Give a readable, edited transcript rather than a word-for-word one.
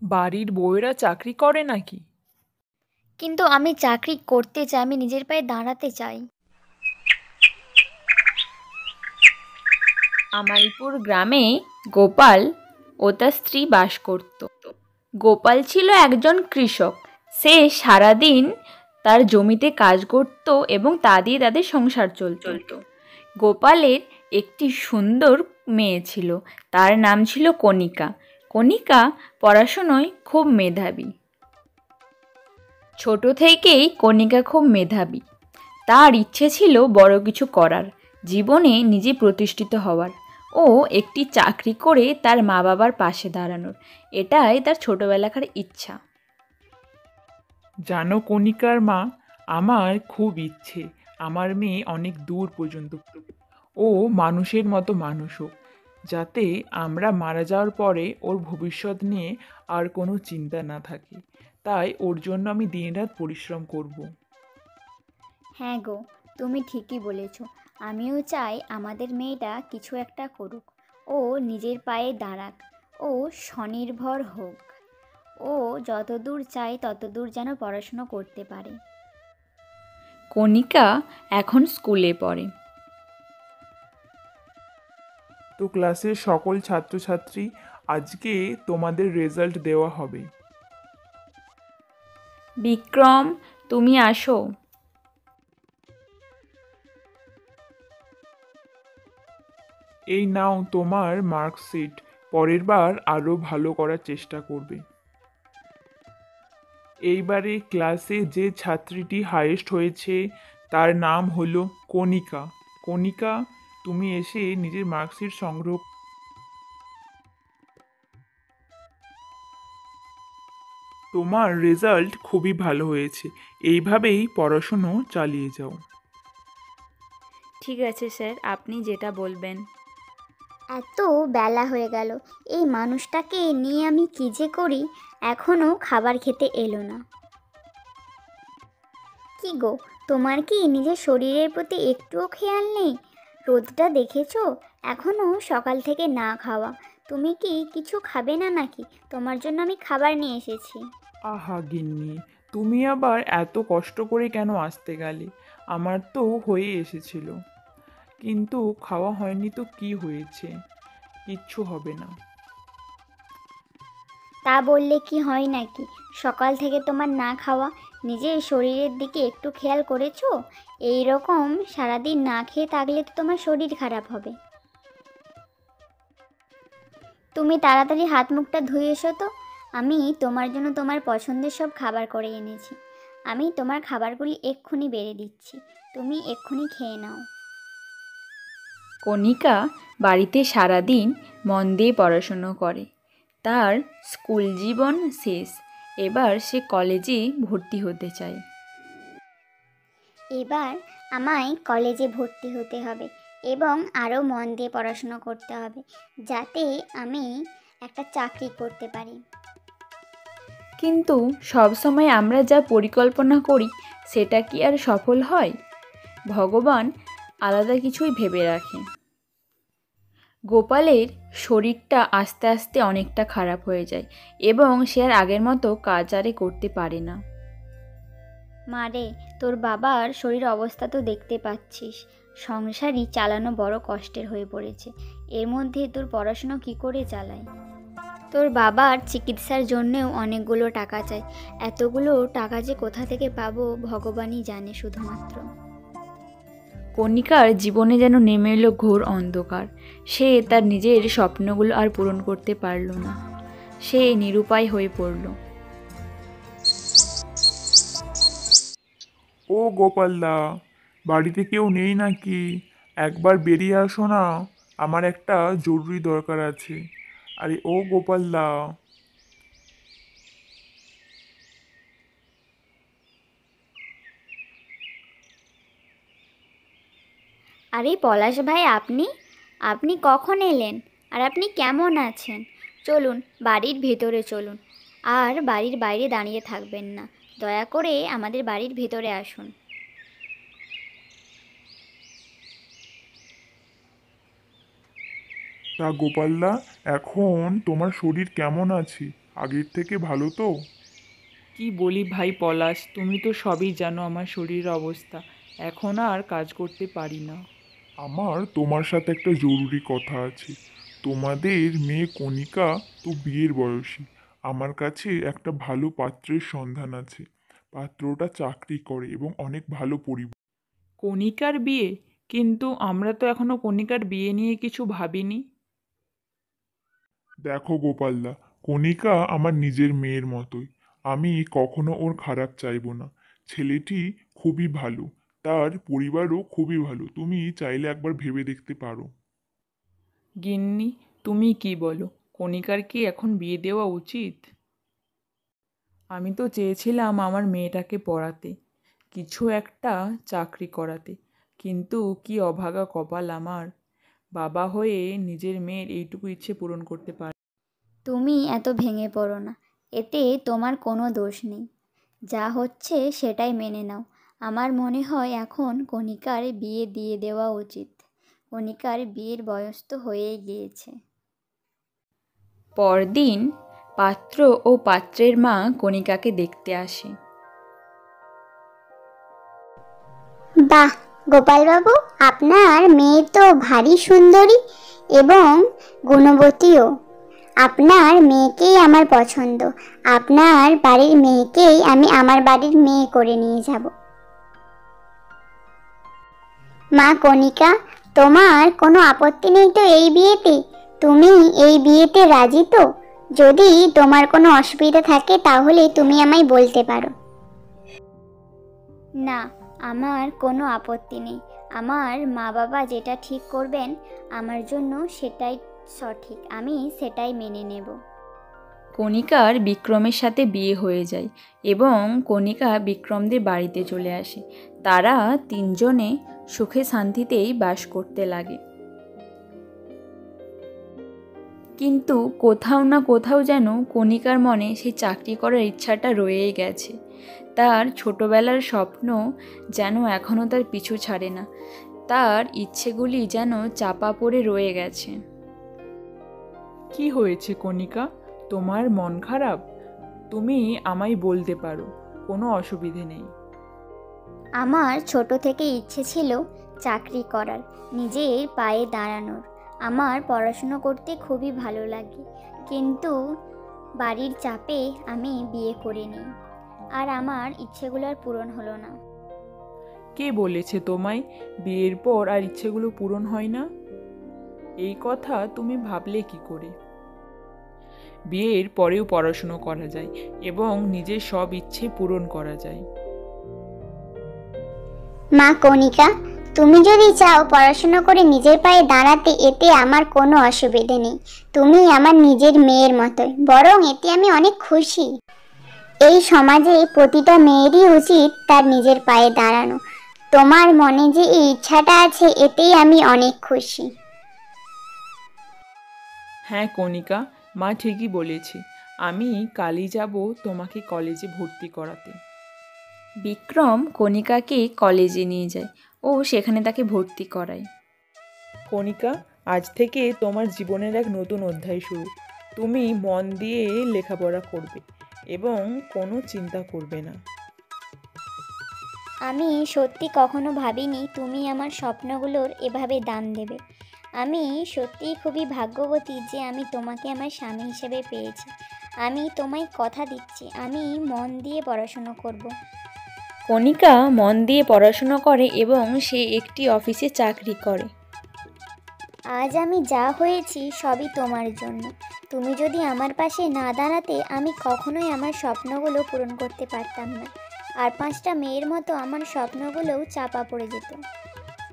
বাড়ির বউয়েরা চাকরি করে নাকি? কিন্তু আমি চাকরি করতে চাই, আমি নিজের পায়ে দাঁড়াতে চাই। আমালপুর গ্রামে গোপাল ও তার স্ত্রী বাস করত। গোপাল ছিল একজন কৃষক। সে সারাদিন তার জমিতে কাজ করত এবং তা দিয়ে তাদের সংসার চলত। গোপালের একটি সুন্দর মেয়ে ছিল, তার নাম ছিল কণিকা। কণিকা পড়াশোনায় খুব মেধাবী। ছোট থেকেই কণিকা খুব মেধাবী। তার ইচ্ছে ছিল বড় কিছু করার, জীবনে নিজে প্রতিষ্ঠিত হওয়ার ও একটি চাকরি করে তার মা বাবার পাশে দাঁড়ানোর। এটাই তার ছোটবেলাকার ইচ্ছা। জানো কণিকার মা, আমার খুব ইচ্ছে আমার মেয়ে অনেক দূর পর্যন্ত ও মানুষের মতো মানুষ হোক, যাতে আমরা মারা যাওয়ার পরে ওর ভবিষ্যৎ নিয়ে আর কোনো চিন্তা না থাকে। তাই ওর জন্য আমি দিনরাত পরিশ্রম করব। হ্যাঁ গো, তুমি ঠিকই বলেছ। আমিও চাই আমাদের মেয়েটা কিছু একটা করুক, ও নিজের পায়ে দাঁড়াক, ও স্বনির্ভর হোক, ও যতদূর চায় ততদূর যেন পড়াশুনো করতে পারে। কণিকা এখন স্কুলে পড়ে। তো ক্লাসের সকল ছাত্রছাত্রী, আজকে তোমাদের রেজাল্ট দেওয়া হবে। বিক্রম, তুমি আসো। এই নাও তোমার মার্কশিট, পরের বার আরও ভালো করার চেষ্টা করবে। এইবারে ক্লাসে যে ছাত্রীটি হাইয়েস্ট হয়েছে তার নাম হলো কণিকা। কণিকা, তুমি এসে নিজের মার্কশিট সংগ্রহ। তোমার রেজাল্ট খুবই ভালো হয়েছে, এইভাবেই পড়াশুনো চালিয়ে যাও। ঠিক আছে স্যার, আপনি যেটা বলবেন। এত বেলা হয়ে গেল, এই মানুষটাকে নিয়ে আমি কী যে করি, এখনও খাবার খেতে এলো না। কি গো, তোমার কি নিজের শরীরের প্রতি একটুও খেয়াল নেই? রোদটা দেখেছো? এখনও সকাল থেকে না খাওয়া। তুমি কি কিছু খাবে না নাকি? তোমার জন্য আমি খাবার নিয়ে এসেছি। আহা গিন্নি, তুমি আবার এত কষ্ট করে কেন আসতে গেলে? আমার তো হয়ে এসেছিল, কিন্তু খাওয়া হয়নি তো কি হয়েছে, কিচ্ছু হবে না। তা বললে কি হয় নাকি? সকাল থেকে তোমার না খাওয়া, নিজের শরীরের দিকে একটু খেয়াল করেছো? এই রকম সারাদিন না খেয়ে থাকলে তো তোমার শরীর খারাপ হবে। তুমি তাড়াতাড়ি হাত মুখটা ধুয়ে এসো তো। আমি তোমার জন্য তোমার পছন্দের সব খাবার করে এনেছি। আমি তোমার খাবারগুলি এক্ষুনি বেড়ে দিচ্ছি, তুমি এক্ষুনি খেয়ে নাও। কণিকা বাড়িতে সারাদিন মন দিয়ে পড়াশুনো করে। তার স্কুল জীবন শেষ, এবার সে কলেজে ভর্তি হতে চায়। এবার আমায় কলেজে ভর্তি হতে হবে এবং আরও মন দিয়ে পড়াশুনো করতে হবে, যাতে আমি একটা চাকরি করতে পারি। কিন্তু সবসময় আমরা যা পরিকল্পনা করি সেটা কি আর সফল হয়? ভগবান আলাদা কিছুই ভেবে রাখে। গোপালের শরীরটা আস্তে আস্তে অনেকটা খারাপ হয়ে যায় এবং সে আর আগের মতো কাজ আরে করতে পারে না। মারে, তোর বাবার শরীর অবস্থা তো দেখতে পাচ্ছিস, সংসারই চালানো বড় কষ্টের হয়ে পড়েছে। এর মধ্যে তোর পড়াশুনো কি করে চালায়? তোর বাবার চিকিৎসার জন্যেও অনেকগুলো টাকা চাই। এতগুলো টাকা যে কোথা থেকে পাবো ভগবানই জানে শুধুমাত্র। কণিকার জীবনে যেন নেমে এলো ঘোর অন্ধকার। সে তার নিজের স্বপ্নগুলো আর পূরণ করতে পারল না। সে নিরুপায় হয়ে পড়ল। ও গোপালদা, বাড়িতে কেউ নেই নাকি? একবার বেরিয়ে আসো না, আমার একটা জরুরি দরকার আছে। আরে ও গোপালদা। আরে পলাশ ভাই, আপনি আপনি কখন এলেন? আর আপনি কেমন আছেন? চলুন, বাড়ির ভেতরে চলুন। আর বাড়ির বাইরে দাঁড়িয়ে থাকবেন না, দয়া করে আমাদের বাড়ির ভেতরে আসুন। তা গোপালদা, এখন তোমার শরীর কেমন আছে? আগের থেকে ভালো তো? কি বলি ভাই পলাশ, তুমি তো সবই জানো আমার শরীরের অবস্থা। এখন আর কাজ করতে পারি না। আমার তোমার সাথে একটা জরুরি কথা আছে। তোমাদের মেয়ে কণিকা তো বিয়ের বয়সী। আমার কাছে একটা ভালো পাত্রের সন্ধান আছে। পাত্রটা চাকরি করে এবং অনেক ভালো পরিবার। কণিকার বিয়ে? কিন্তু আমরা তো এখনো কণিকার বিয়ে নিয়ে কিছু ভাবিনি। দেখো গোপালদা, কণিকা আমার নিজের মেয়ের মতোই। আমি কখনো ওর খারাপ চাইবো না। ছেলেটি খুবই ভালো, তার পরিবারও খুবই ভালো। তুমি চাইলে একবার ভেবে দেখতে পারো। গিন্নি, তুমি কি বলো? কণিকার কি এখন বিয়ে দেওয়া উচিত? আমি তো চেয়েছিলাম আমার মেয়েটাকে পড়াতে, কিছু একটা চাকরি করাতে, কিন্তু কি অভাগা কপাল আমার, বাবা হয়ে নিজের মেয়ের এইটুকু ইচ্ছে পূরণ করতে পারে। তুমি এত ভেঙে পড়ো না, এতে তোমার কোনো দোষ নেই। যা হচ্ছে সেটাই মেনে নাও। আমার মনে হয় এখন কণিকার বিয়ে দিয়ে দেওয়া উচিত। কণিকার বিয়ের বয়স তো হয়েই গিয়েছে। পরদিন পাত্র ও পাত্রের মা কণিকাকে দেখতে আসে। বাহ, গোপালবাবু, আপনার মেয়ে তো ভারী সুন্দরী এবং গুণবতীও। আপনার মেয়েকেই আমার পছন্দ। আপনার বাড়ির মেয়েকেই আমি আমার বাড়ির মেয়ে করে নিয়ে যাব। মা কণিকা, তোমার কোনো আপত্তি নেই তো এই বিয়েতে? তুমি এই বিয়েতে রাজি তো? যদি তোমার কোনো অসুবিধা থাকে তাহলে তুমি আমায় বলতে পারো। না, আমার কোনো আপত্তি নেই। আমার মা বাবা যেটা ঠিক করবেন আমার জন্য সেটাই সঠিক, আমি সেটাই মেনে নেব। কণিকার বিক্রমের সাথে বিয়ে হয়ে যায় এবং কণিকা বিক্রমদের বাড়িতে চলে আসে। তারা তিনজনে সুখে শান্তিতেই বাস করতে লাগে। কিন্তু কোথাও না কোথাও যেন কণিকার মনে সেই চাকরি করার ইচ্ছাটা রয়েই গেছে। তার ছোটবেলার স্বপ্ন যেন এখনও তার পিছু ছাড়ে না। তার ইচ্ছেগুলি যেন চাপা পড়ে রয়ে গেছে। কি হয়েছে কণিকা, তোমার মন খারাপ? তুমি আমায় বলতে পারো, কোনো অসুবিধে নেই। আমার ছোট থেকে ইচ্ছে ছিল চাকরি করার, নিজের পায়ে দাঁড়ানোর। আমার পড়াশুনো করতে খুবই ভালো লাগে, কিন্তু বাড়ির চাপে আমি বিয়ে করিনি, আর আমার ইচ্ছেগুলো আর পূরণ হলো না। কে বলেছে তোমায় বিয়ের পর আর ইচ্ছেগুলো পূরণ হয় না? এই কথা তুমি ভাবলে কি করে? বিয়ের পরেও পড়াশুনো করা যায় এবং নিজের সব ইচ্ছে পূরণ করা যায়। মা কণিকা, তুমি যদি চাও পড়াশোনা করে নিজের পায়ে দাঁড়াতে, এতে আমার কোনো অসুবিধে নেই। তুমি আমার নিজের মেয়ের মতোই, বরং এতে আমি অনেক খুশি। এই সমাজে প্রতিটা মেয়েরই উচিত তার নিজের পায়ে দাঁড়ানো। তোমার মনে যে এই ইচ্ছাটা আছে, এতেই আমি অনেক খুশি। হ্যাঁ কণিকা, মা ঠিকই বলেছে। আমি কালই যাব তোমাকে কলেজে ভর্তি করাতে। বিক্রম কণিকাকে কলেজে নিয়ে যায় ও সেখানে তাকে ভর্তি করায়। কণিকা, আজ থেকে তোমার জীবনের এক নতুন অধ্যায় শুরু। তুমি মন দিয়ে লেখাপড়া করবে এবং কোনো চিন্তা করবে না। আমি সত্যি কখনো ভাবিনি তুমি আমার স্বপ্নগুলোর এভাবে দাম দেবে। আমি সত্যিই খুবই ভাগ্যবতী যে আমি তোমাকে আমার স্বামী হিসেবে পেয়েছি। আমি তোমায় কথা দিচ্ছি, আমি মন দিয়ে পড়াশুনো করব। কণিকা মন দিয়ে পড়াশোনা করে এবং সে একটি অফিসে চাকরি করে। আজ আমি যা হয়েছি সবই তোমার জন্য। তুমি যদি আমার পাশে না দাঁড়াতে আমি কখনোই আমার স্বপ্নগুলো পূরণ করতে পারতাম না, আর 5টা মেয়ের মতো আমার স্বপ্নগুলোও চাপা পড়ে যেত।